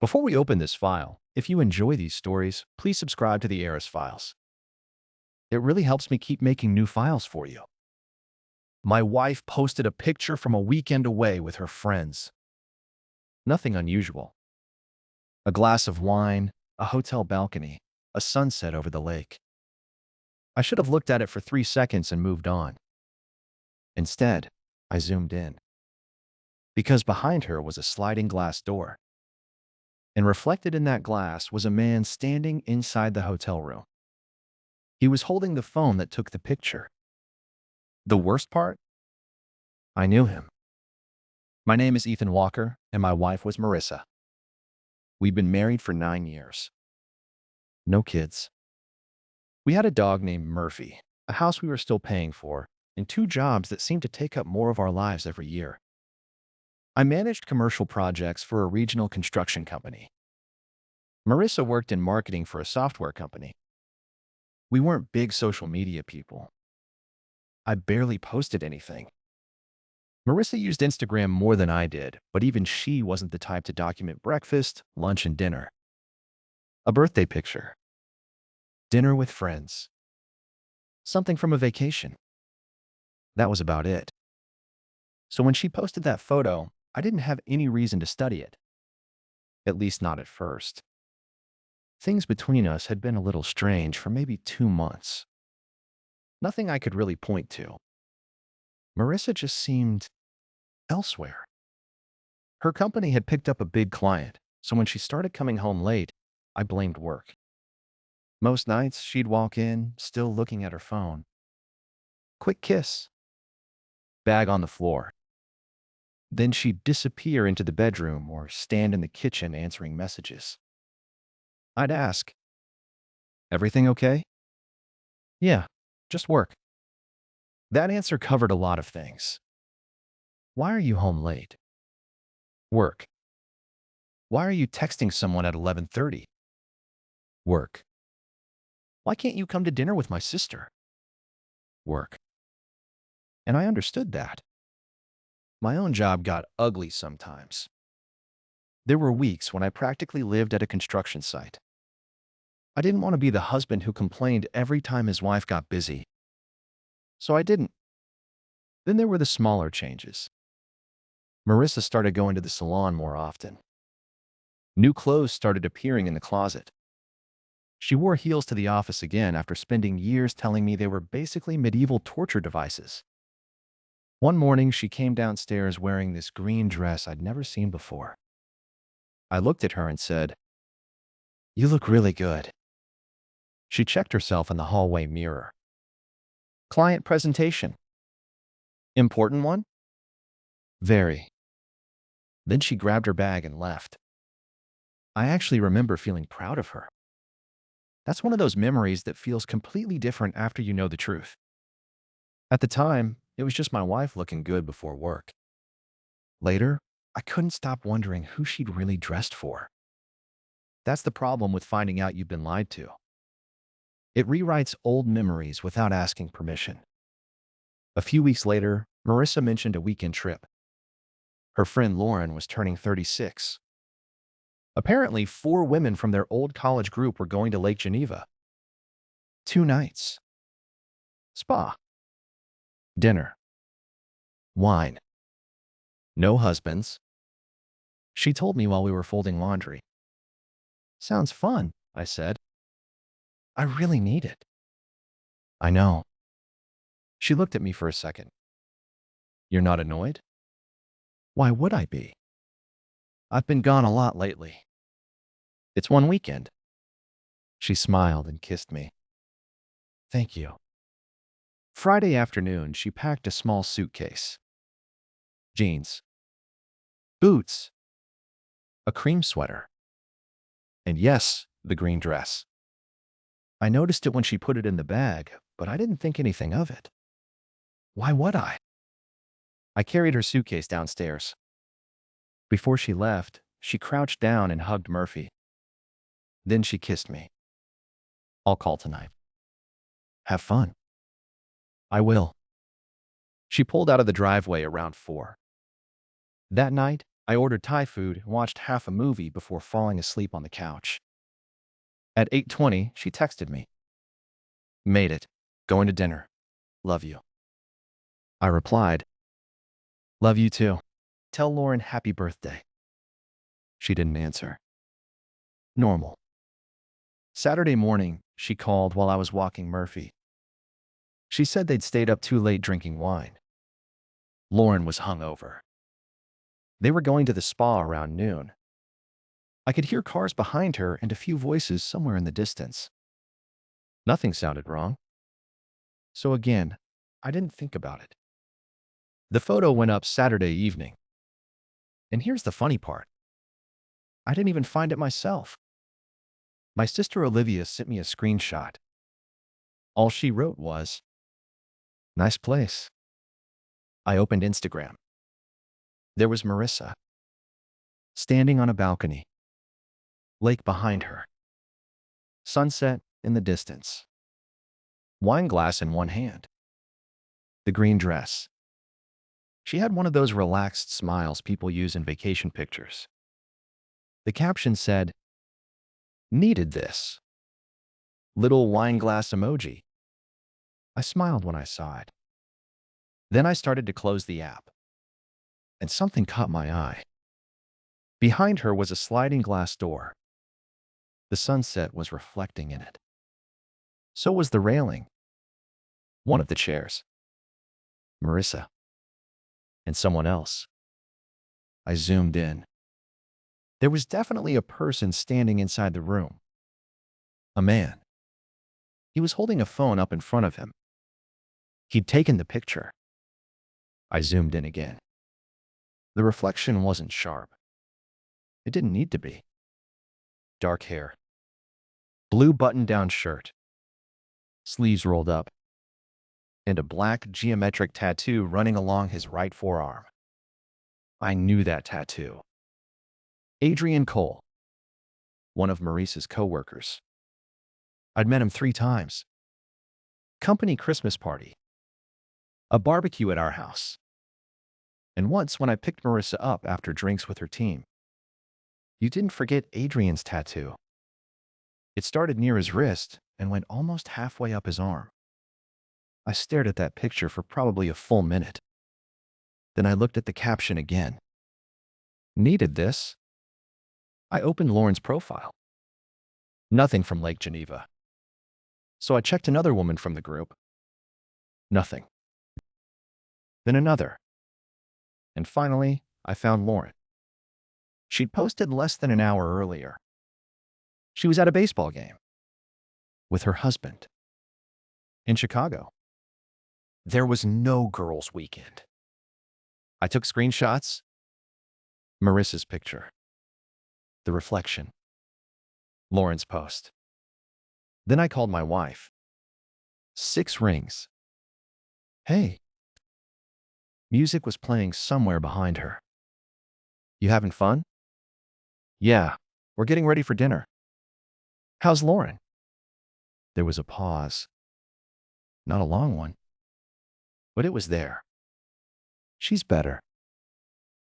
Before we open this file, if you enjoy these stories, please subscribe to the Eris files. It really helps me keep making new files for you. My wife posted a picture from a weekend away with her friends. Nothing unusual. A glass of wine, a hotel balcony, a sunset over the lake. I should have looked at it for 3 seconds and moved on. Instead, I zoomed in. Because behind her was a sliding glass door. And reflected in that glass was a man standing inside the hotel room. He was holding the phone that took the picture. The worst part? I knew him. My name is Ethan Walker, and my wife was Marissa. We'd been married for 9 years. No kids. We had a dog named Murphy, a house we were still paying for, and 2 jobs that seemed to take up more of our lives every year. I managed commercial projects for a regional construction company. Marissa worked in marketing for a software company. We weren't big social media people. I barely posted anything. Marissa used Instagram more than I did, but even she wasn't the type to document breakfast, lunch, and dinner. A birthday picture. Dinner with friends. Something from a vacation. That was about it. So when she posted that photo, I didn't have any reason to study it. At least not at first. Things between us had been a little strange for maybe 2 months. Nothing I could really point to. Marissa just seemed elsewhere. Her company had picked up a big client, so when she started coming home late, I blamed work. Most nights, she'd walk in, still looking at her phone. Quick kiss. Bag on the floor. Then she'd disappear into the bedroom or stand in the kitchen answering messages. I'd ask, "Everything okay?" "Yeah, just work." That answer covered a lot of things. "Why are you home late?" "Work." "Why are you texting someone at 11:30? "Work." "Why can't you come to dinner with my sister?" "Work." And I understood that. My own job got ugly sometimes. There were weeks when I practically lived at a construction site. I didn't want to be the husband who complained every time his wife got busy. So I didn't. Then there were the smaller changes. Marissa started going to the salon more often. New clothes started appearing in the closet. She wore heels to the office again after spending years telling me they were basically medieval torture devices. One morning, she came downstairs wearing this green dress I'd never seen before. I looked at her and said, "You look really good." She checked herself in the hallway mirror. "Client presentation." "Important one?" "Very." Then she grabbed her bag and left. I actually remember feeling proud of her. That's one of those memories that feels completely different after you know the truth. At the time, it was just my wife looking good before work. Later, I couldn't stop wondering who she'd really dressed for. That's the problem with finding out you've been lied to. It rewrites old memories without asking permission. A few weeks later, Marissa mentioned a weekend trip. Her friend Lauren was turning 36. Apparently, 4 women from their old college group were going to Lake Geneva. 2 nights. Spa. Dinner. Wine. No husbands. She told me while we were folding laundry. "Sounds fun," I said. "I really need it." "I know." She looked at me for a second. "You're not annoyed?" "Why would I be? I've been gone a lot lately." "It's one weekend." She smiled and kissed me. "Thank you." Friday afternoon, she packed a small suitcase. Jeans. Boots. A cream sweater. And yes, the green dress. I noticed it when she put it in the bag, but I didn't think anything of it. Why would I? I carried her suitcase downstairs. Before she left, she crouched down and hugged Murphy. Then she kissed me. "I'll call tonight." "Have fun." "I will." She pulled out of the driveway around 4. That night, I ordered Thai food and watched half a movie before falling asleep on the couch. At 8:20, she texted me. Made it. Going to dinner. Love you. I replied, love you too. Tell Lauren happy birthday. She didn't answer. Normal. Saturday morning, she called while I was walking Murphy. She said they'd stayed up too late drinking wine. Lauren was hungover. They were going to the spa around noon. I could hear cars behind her and a few voices somewhere in the distance. Nothing sounded wrong. So again, I didn't think about it. The photo went up Saturday evening. And here's the funny part. I didn't even find it myself. My sister Olivia sent me a screenshot. All she wrote was, nice place. I opened Instagram. There was Marissa, standing on a balcony. Lake behind her. Sunset in the distance. Wine glass in one hand. The green dress. She had one of those relaxed smiles people use in vacation pictures. The caption said, needed this. Little wine glass emoji. I smiled when I saw it. Then I started to close the app. And something caught my eye. Behind her was a sliding glass door. The sunset was reflecting in it. So was the railing. One of the chairs. Marissa. And someone else. I zoomed in. There was definitely a person standing inside the room. A man. He was holding a phone up in front of him. He'd taken the picture. I zoomed in again. The reflection wasn't sharp. It didn't need to be. Dark hair. Blue button-down shirt. Sleeves rolled up. And a black geometric tattoo running along his right forearm. I knew that tattoo. Adrian Cole. One of Marissa's co-workers. I'd met him 3 times. Company Christmas party. A barbecue at our house. And once when I picked Marissa up after drinks with her team. You didn't forget Adrian's tattoo. It started near his wrist and went almost halfway up his arm. I stared at that picture for probably a full minute. Then I looked at the caption again. Needed this? I opened Lauren's profile. Nothing from Lake Geneva. So I checked another woman from the group. Nothing. Then another. And finally, I found Lauren. She'd posted less than an hour earlier. She was at a baseball game. With her husband. In Chicago. There was no girls' weekend. I took screenshots. Marissa's picture. The reflection. Lauren's post. Then I called my wife. 6 rings. Hey. Music was playing somewhere behind her. You having fun? Yeah, we're getting ready for dinner. How's Lauren? There was a pause. Not a long one. But it was there. She's better.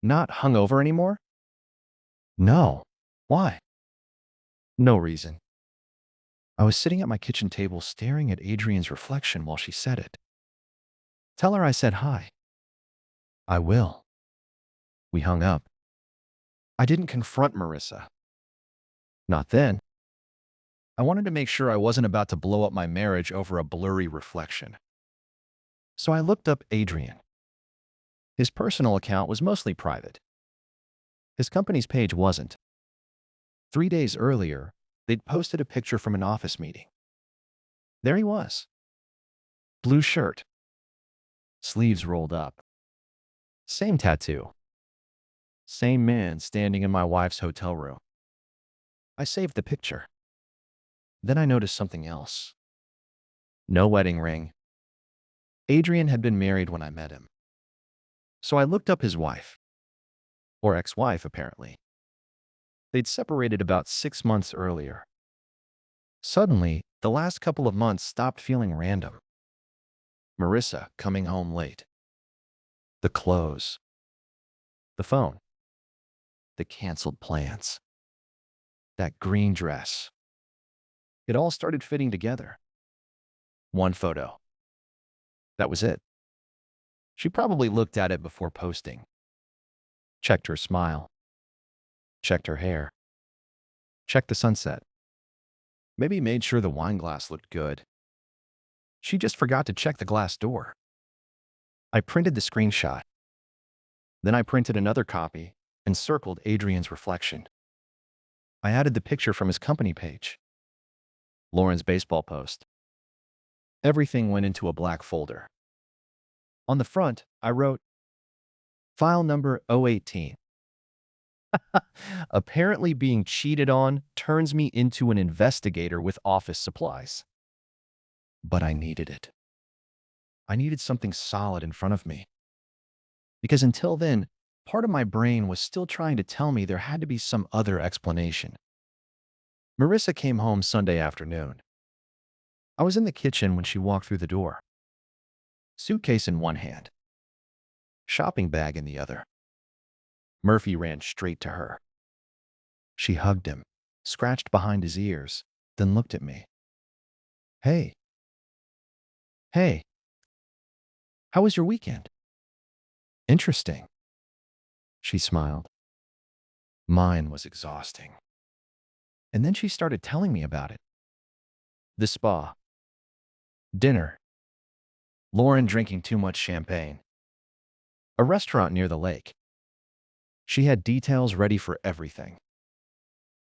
Not hungover anymore? No. Why? No reason. I was sitting at my kitchen table staring at Adrian's reflection while she said it. Tell her I said hi. I will. We hung up. I didn't confront Marissa. Not then. I wanted to make sure I wasn't about to blow up my marriage over a blurry reflection. So I looked up Adrian. His personal account was mostly private. His company's page wasn't. 3 days earlier, they'd posted a picture from an office meeting. There he was. Blue shirt. Sleeves rolled up. Same tattoo. Same man standing in my wife's hotel room. I saved the picture. Then I noticed something else. No wedding ring. Adrian had been married when I met him. So I looked up his wife. Or ex-wife, apparently. They'd separated about 6 months earlier. Suddenly, the last couple of months stopped feeling random. Marissa coming home late. The clothes. The phone. the canceled plans, that green dress. It all started fitting together. One photo. That was it. She probably looked at it before posting, checked her smile, checked her hair, checked the sunset. Maybe made sure the wine glass looked good. She just forgot to check the glass door. I printed the screenshot. Then I printed another copy and circled Adrian's reflection. I added the picture from his company page, Lauren's baseball post. Everything went into a black folder. On the front, I wrote, File number 018. Apparently being cheated on turns me into an investigator with office supplies. But I needed it. I needed something solid in front of me. Because until then, part of my brain was still trying to tell me there had to be some other explanation. Marissa came home Sunday afternoon. I was in the kitchen when she walked through the door. Suitcase in one hand, shopping bag in the other. Murphy ran straight to her. She hugged him, scratched behind his ears, then looked at me. Hey. Hey. How was your weekend? Interesting. She smiled. Mine was exhausting. And then she started telling me about it. The spa. Dinner. Lauren drinking too much champagne. A restaurant near the lake. She had details ready for everything.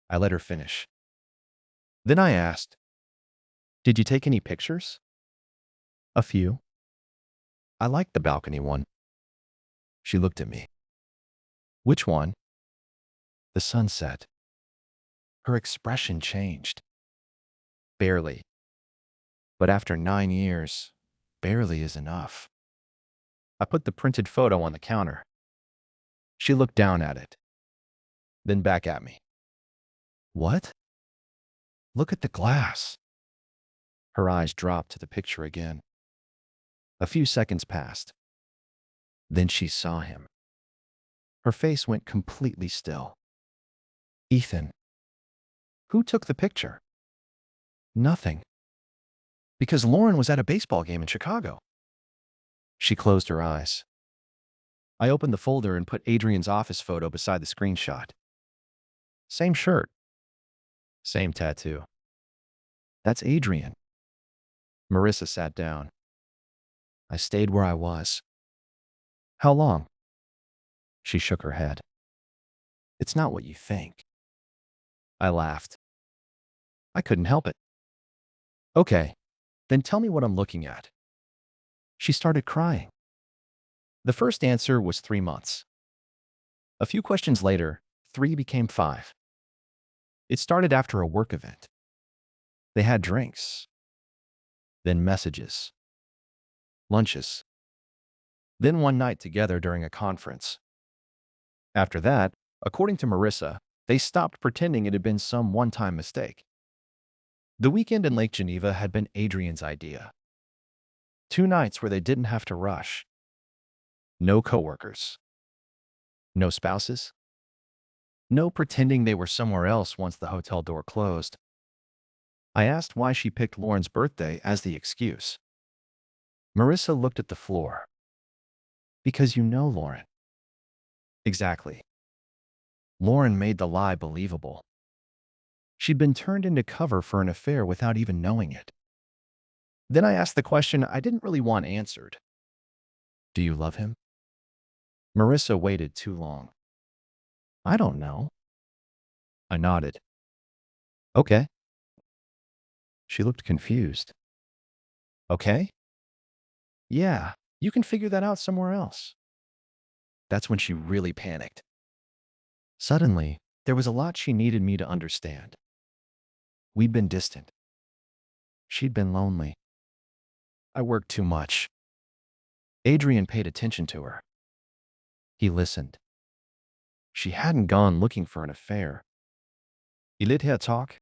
I let her finish. Then I asked, Did you take any pictures? A few. I liked the balcony one. She looked at me. Which one? The sunset. Her expression changed. Barely. But after 9 years, barely is enough. I put the printed photo on the counter. She looked down at it, then back at me. What? Look at the glass. Her eyes dropped to the picture again. A few seconds passed. Then she saw him. Her face went completely still. Ethan. Who took the picture? Nothing. Because Lauren was at a baseball game in Chicago. She closed her eyes. I opened the folder and put Adrian's office photo beside the screenshot. Same shirt. Same tattoo. That's Adrian. Marissa sat down. I stayed where I was. How long? She shook her head. It's not what you think. I laughed. I couldn't help it. Okay, then tell me what I'm looking at. She started crying. The first answer was 3 months. A few questions later, 3 became 5. It started after a work event. They had drinks. Then messages. Lunches. Then one night together during a conference. After that, according to Marissa, they stopped pretending it had been some one-time mistake. The weekend in Lake Geneva had been Adrian's idea. 2 nights where they didn't have to rush. No coworkers. No spouses. No pretending they were somewhere else once the hotel door closed. I asked why she picked Lauren's birthday as the excuse. Marissa looked at the floor. Because you know Lauren. Exactly. Lauren made the lie believable. She'd been turned into cover for an affair without even knowing it. Then I asked the question I didn't really want answered. Do you love him? Marissa waited too long. I don't know. I nodded. Okay. She looked confused. Okay? Yeah, you can figure that out somewhere else. That's when she really panicked. Suddenly, there was a lot she needed me to understand. We'd been distant. She'd been lonely. I worked too much. Adrian paid attention to her. He listened. She hadn't gone looking for an affair. He let her talk.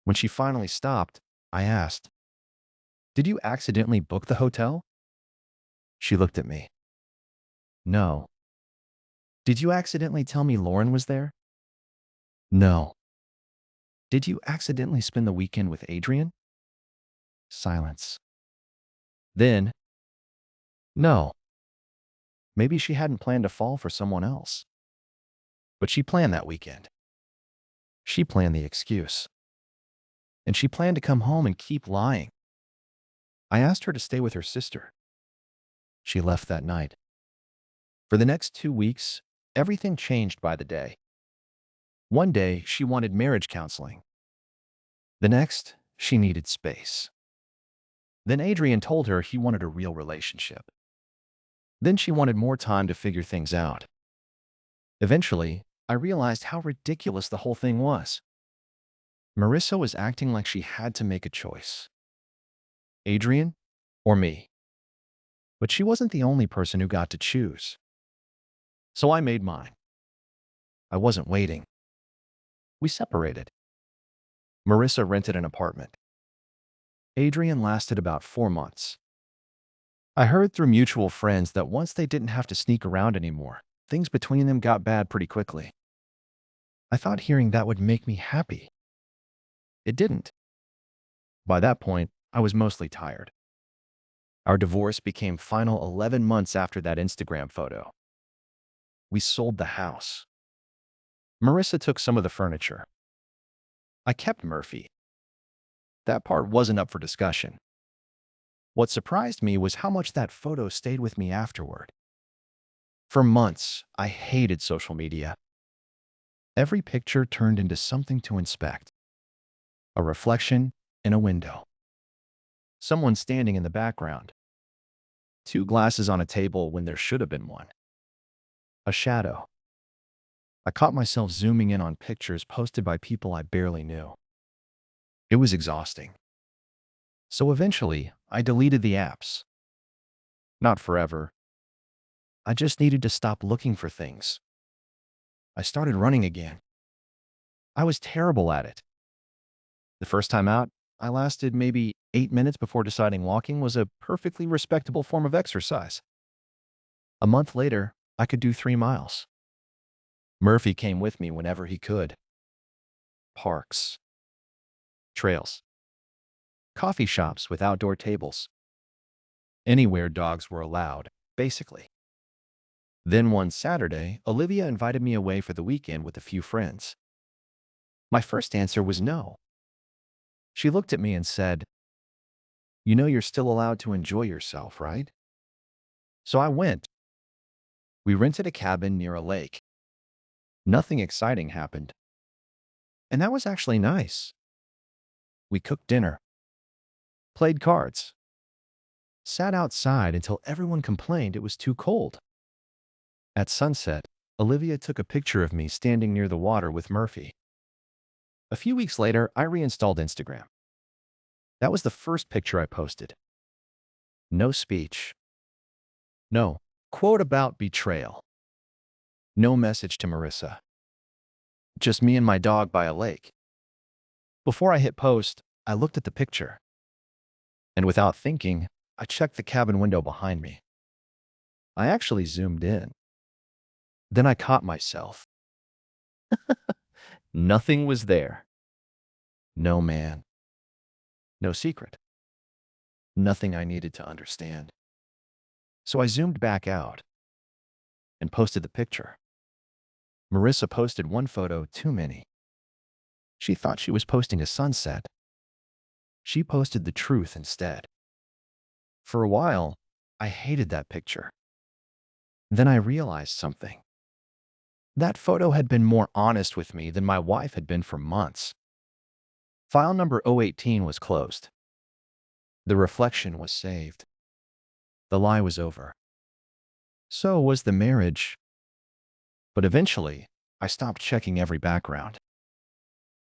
When she finally stopped, I asked, Did you accidentally book the hotel? She looked at me. No. Did you accidentally tell me Lauren was there? No. Did you accidentally spend the weekend with Adrian? Silence. Then, no. Maybe she hadn't planned to fall for someone else. But she planned that weekend. She planned the excuse. And she planned to come home and keep lying. I asked her to stay with her sister. She left that night. For the next 2 weeks, everything changed by the day. One day, she wanted marriage counseling. The next, she needed space. Then Adrian told her he wanted a real relationship. Then she wanted more time to figure things out. Eventually, I realized how ridiculous the whole thing was. Marissa was acting like she had to make a choice. Adrian or me. But she wasn't the only person who got to choose. So I made mine. I wasn't waiting. We separated. Marissa rented an apartment. Adrian lasted about 4 months. I heard through mutual friends that once they didn't have to sneak around anymore, things between them got bad pretty quickly. I thought hearing that would make me happy. It didn't. By that point, I was mostly tired. Our divorce became final 11 months after that Instagram photo. We sold the house. Marissa took some of the furniture. I kept Murphy. That part wasn't up for discussion. What surprised me was how much that photo stayed with me afterward. For months, I hated social media. Every picture turned into something to inspect. A reflection in a window. Someone standing in the background. 2 glasses on a table when there should have been one. A shadow. I caught myself zooming in on pictures posted by people I barely knew. It was exhausting. So eventually, I deleted the apps. Not forever. I just needed to stop looking for things. I started running again. I was terrible at it. The first time out, I lasted maybe 8 minutes before deciding walking was a perfectly respectable form of exercise. A month later, I could do 3 miles. Murphy came with me whenever he could. Parks. Trails. Coffee shops with outdoor tables. Anywhere dogs were allowed, basically. Then one Saturday, Olivia invited me away for the weekend with a few friends. My first answer was no. She looked at me and said, "You know you're still allowed to enjoy yourself, right?" So I went. We rented a cabin near a lake. Nothing exciting happened. And that was actually nice. We cooked dinner, played cards, sat outside until everyone complained it was too cold. At sunset, Olivia took a picture of me standing near the water with Murphy. A few weeks later, I reinstalled Instagram. That was the first picture I posted. No speech. No quote about betrayal. No message to Marissa. Just me and my dog by a lake. Before I hit post, I looked at the picture. And without thinking, I checked the cabin window behind me. I actually zoomed in. Then I caught myself. Nothing was there. No man. No secret. Nothing I needed to understand. So I zoomed back out and posted the picture. Marissa posted one photo too many. She thought she was posting a sunset. She posted the truth instead. For a while, I hated that picture. Then I realized something. That photo had been more honest with me than my wife had been for months. File number 018 was closed. The reflection was saved. The lie was over. So was the marriage. But eventually, I stopped checking every background.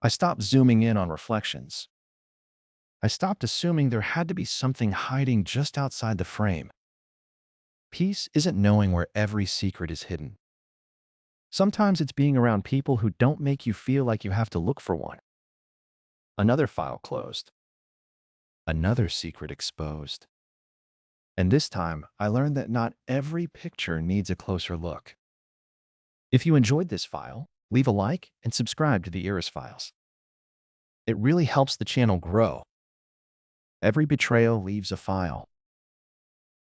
I stopped zooming in on reflections. I stopped assuming there had to be something hiding just outside the frame. Peace isn't knowing where every secret is hidden. Sometimes it's being around people who don't make you feel like you have to look for one. Another file closed. Another secret exposed. And this time, I learned that not every picture needs a closer look. If you enjoyed this file, leave a like and subscribe to the Eris Files. It really helps the channel grow. Every betrayal leaves a file.